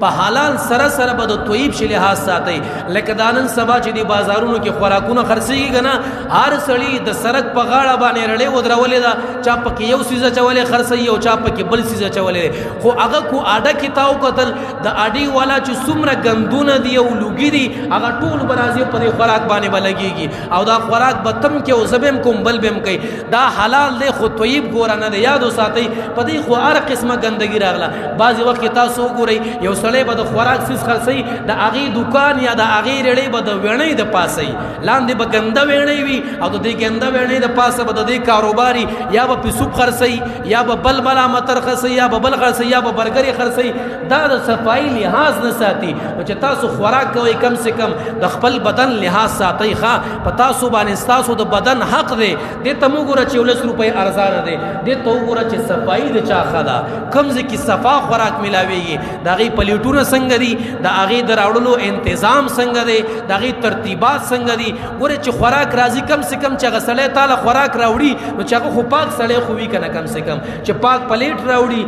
په حلال سره سره به د طیب شي لحاظ ساتي لکه د نن سبا چې د بازارونو کې خوراکونه خرڅېږي که نه هر سړي د سړک په غاړه باندې رړې ودرولې ده چا پکې یو څیز اچولی خرڅوي او چا پکې بل څیز اچولی دی خو هغه کو اډه کې تا وکتل د اډې والا چې څومره ګندونه دي او لوګي دي هغه ټول به راځي په دې خوراک باندې به لګېږي او دا خوراک به تم کې او زه به هم کوم بل به هم کوي دا حلال دی خو طیب ګوره نه دی یاد وساتئ په دې خو هر قسمه ګندګي راغله بعضې وخت کې تاسو وګورئ یو سړی به د خوراک څیز خرڅوي د هغې دوکان یا د هغې رېړۍ به د ویڼۍ د پاسه وي لاندې به ګنده ویڼۍ وي او د دې ګنده ویڼۍ د پاسه به د دې کاروباري یا به پیسوپ خرڅوي یا به بل ملامتر خرڅوي یا به بل خرڅوي یا به برګرې خرڅوي دا د صفایي لحاظ نه ساتي نو چې تاسو خوراک کوئ کم سے کم د خپل بدن لحاظ ساتئ ښه په تاسو باندې ستاسو د بدن حق دی دې ته مه ګوره چې 19 روپۍ ارزانه دی دې ته وګوره چې صفایي د چا ښه ده کوم ځای کې صفا خوراک ملاویږي د هغې پلیټونه څنګه دي د هغې د راوړلو انتظام څنګه دی د هغې ترتیبات څنګه دي ګورې چې خوراک راځي کم سے کم چې هغه سړی تاله خوراک راوړي نو چې هغه خو پاک سړی خو وي که نه کم سے کم چې پاک پلیټ راوړي